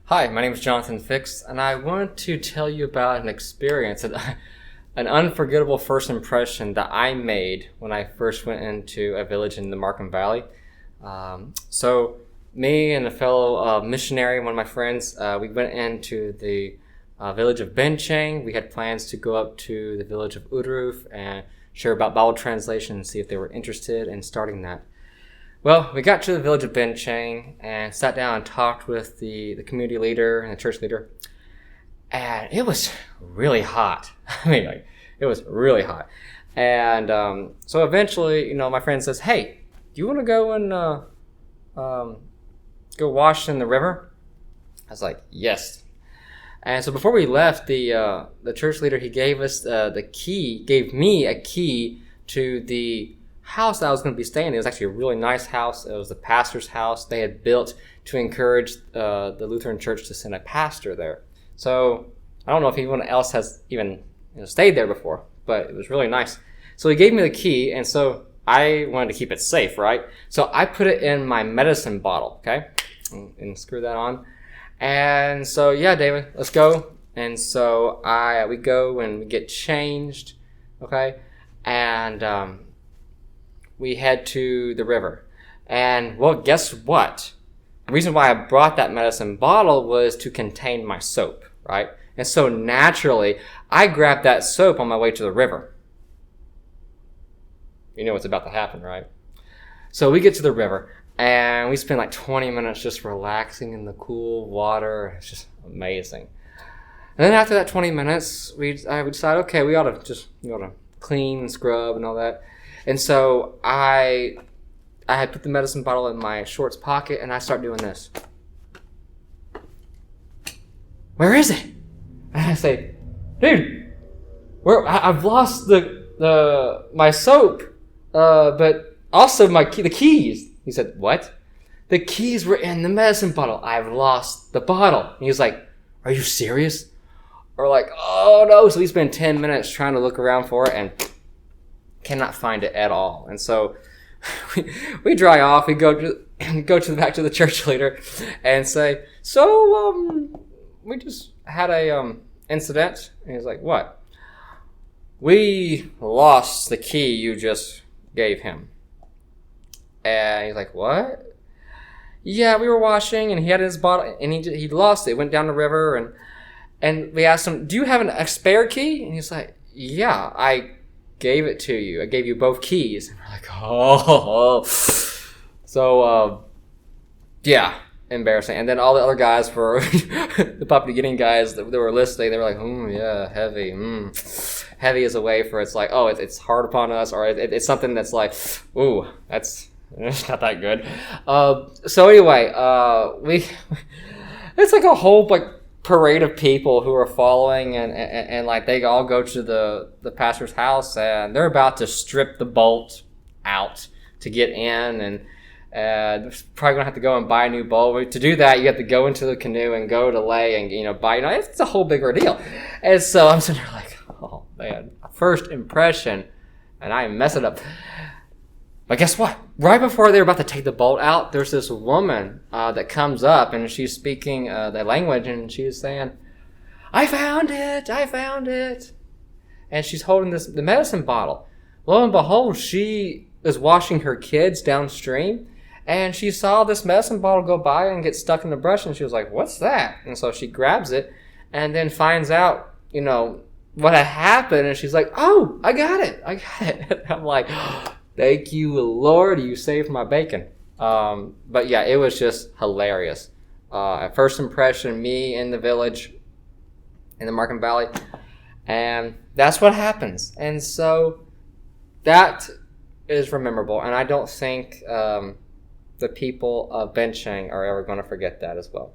Hi, my name is Jonathan Fix, and I want to tell you about an experience, an unforgettable first impression that I made when I first went into a village in the Markham Valley. So, me and a fellow missionary, one of my friends, we went into the village of Bencheng. We had plans to go up to the village of Udruf and share about Bible translation and see if they were interested in starting that. Well, we got to the village of Bencheng and sat down and talked with the community leader and the church leader. And it was really hot. It was really hot. And so eventually, my friend says, "Hey, do you want to go and go wash in the river?" I was like, "Yes." And so before we left, the church leader, he gave us gave me a key to the house that I was going to be staying in. It was actually a really nice house. It was the pastor's house they had built to encourage the Lutheran church to send a pastor there. So I don't know if anyone else has even stayed there before, but it was really nice. So he gave me the key, and so I wanted to keep it safe, right? So I put it in my medicine bottle, okay, and screw that on. And so, yeah, David, let's go. And so we go and we get changed, okay, and we head to the river. And, well, guess what? The reason why I brought that medicine bottle was to contain my soap, right? And so naturally, I grabbed that soap on my way to the river. You know what's about to happen, right? So we get to the river, and we spend like 20 minutes just relaxing in the cool water. It's just amazing. And then after that 20 minutes, we decide, okay, we ought to clean and scrub and all that. And so I had put the medicine bottle in my shorts pocket, and I start doing this. "Where is it?" And I say, "Dude, I've lost my soap, but also the keys." He said, "What?" "The keys were in the medicine bottle. I've lost the bottle." And he was like, "Are you serious?" Or like, "Oh no!" So we spend 10 minutes trying to look around for it and cannot find it at all. And so we dry off. We go back to the church leader and say, "So we just had a incident." And he's like, "What?" "We lost the key you just gave him." And he's like, "What?" "Yeah, we were washing and he had his bottle and he lost it. Went down the river and we asked him, 'Do you have a spare key?' And he's like, 'Yeah, I gave it to you. I gave you both keys.'" And we're like, "Oh." So, yeah, embarrassing. And then all the other guys were, the Papua New Guinea guys that were listening, they were like, yeah, heavy. Heavy is a way for it's like, oh, it's hard upon us, or it's something that's like, ooh, it's not that good. So anyway, it's like a whole parade of people who are following and like they all go to the pastor's house and they're about to strip the bolt out to get in, and they're probably gonna have to go and buy a new bolt. To do that, you have to go into the canoe and go to lay and buy. It's a whole big ordeal. And so I'm sitting there like, oh man, first impression, and I mess it up. But guess what? Right before they're about to take the bolt out, there's this woman that comes up, and she's speaking the language, and she's saying, I found it. And she's holding the medicine bottle. Lo and behold, she is washing her kids downstream, and she saw this medicine bottle go by and get stuck in the brush, and she was like, "What's that?" And so she grabs it, and then finds out, what had happened, and she's like, "Oh, I got it. I'm like, thank you, Lord, you saved my bacon. But yeah, it was just hilarious. At first impression, me in the village, in the Markham Valley, and that's what happens. And so that is memorable, and I don't think the people of Bencheng are ever going to forget that as well.